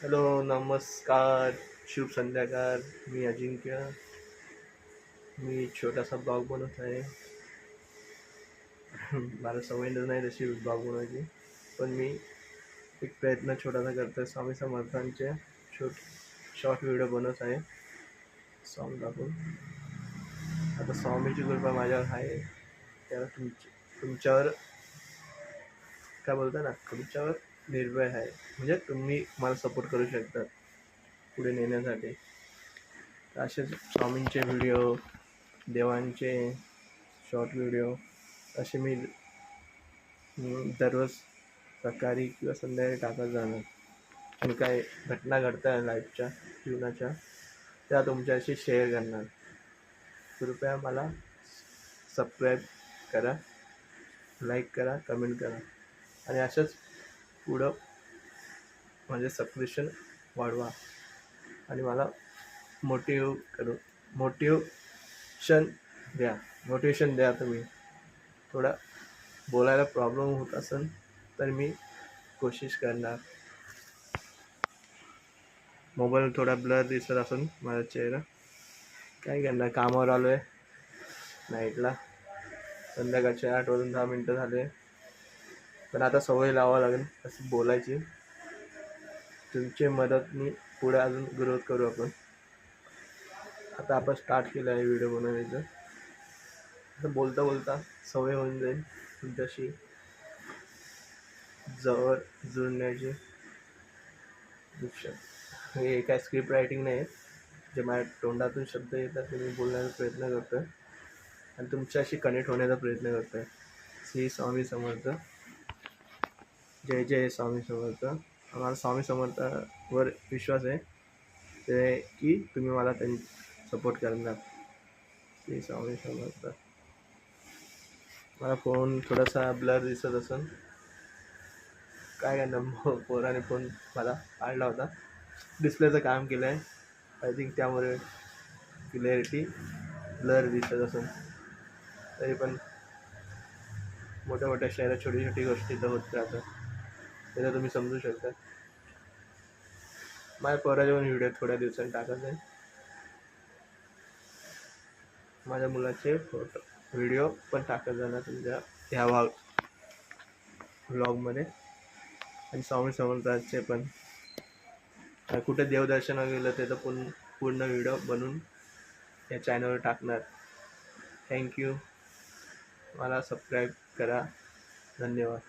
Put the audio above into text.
Hello, नमस्कार, शुभ संध्याकाळ. मी अजिंक्य. मी छोटासा ब्लॉग बनवत आहे. मला सवय नाही तशी ब्लॉग बनवायची, पण मी एक प्रयत्न छोटासा करतोय. स्वामी समर्थांचे शॉर्ट व्हिडिओ बनवत आहे सॉन्ग टाकून. आता स्वामीची कृपा माझ्यावर आहे, त्याला तुमच्यावर काय बोलता ना, तुमच्यावर निर्भय आहे. म्हणजे तुम्ही मला सपोर्ट करू शकता पुढे नेण्यासाठी. असेच स्वामींचे व्हिडिओ, देवांचे शॉर्ट व्हिडिओ असे मी दररोज सकाळी किंवा संध्याकाळी टाकत जाणार. आणि काय घटना घडतात लाईफच्या, जीवनाच्या, त्या तुमच्याशी शेअर करणार. कृपया मला सबस्क्राईब करा, लाईक करा, कमेंट करा आणि असंच पुढं म्हणजे सबस्क्रिप्शन वाढवा आणि मला मोटिवेशन द्या. तुम्ही थोडा बोलायला प्रॉब्लेम होत असेल तर मी कोशिश करणार. मोबाईल थोडा ब्लर दिसत असेल माझा चेहरा, काय करणार, कामावर आलो आहे नाईटला. संध्याकाळचे 8 वाजून 10 मिनटं झाले, पण आता सवय लावावं लागेल असं बोलायची. तुमची मदतनी पुढे अजून ग्रोथ करू आपण. आता आपण स्टार्ट केलं आहे व्हिडिओ बनवण्याचं. आता बोलता बोलता सवय होऊन जाईल तुमच्याशी जवळ जुळण्याची. हे काय स्क्रिप्ट रायटिंग नाही, जे माझ्या तोंडातून शब्द येतात ते मी बोलण्याचा प्रयत्न करतो आहे आणि तुमच्याशी कनेक्ट होण्याचा प्रयत्न करतो आहे. श्री स्वामी समर्थ. जय जय स्वामी समर्थ. आम्हाला स्वामी समर्थावर विश्वास आहे ते की तुम्ही मला त्यांनी सपोर्ट करणार. श्री स्वामी समर्थ. मला फोन थोडासा ब्लर दिसत असेल, काय करणार, पोराने फोन मला काढला होता, डिस्प्लेचं काम केलं आहे. आय थिंक त्यामुळे क्लिअरिटी ब्लर दिसत असेल. तरी पण मोठ्या मोठ्या शहरात छोटी छोटी गोष्टी तर होत राहतात, त्याला तुम्ही समजू शकता. माझ्या पोराचे पण व्हिडिओ थोड्या दिवसांनी टाकत आहे. माझ्या मुलाचे व्हिडिओ पण टाकत जाणार तुमच्या ह्या व्लॉगमध्ये. आणि स्वामी समर्थांचे पण कुठे देवदर्शनाला गेलं ते तर पूर्ण व्हिडिओ बनवून या चॅनलवर टाकणार. थँक्यू. मला सबस्क्राईब करा. धन्यवाद.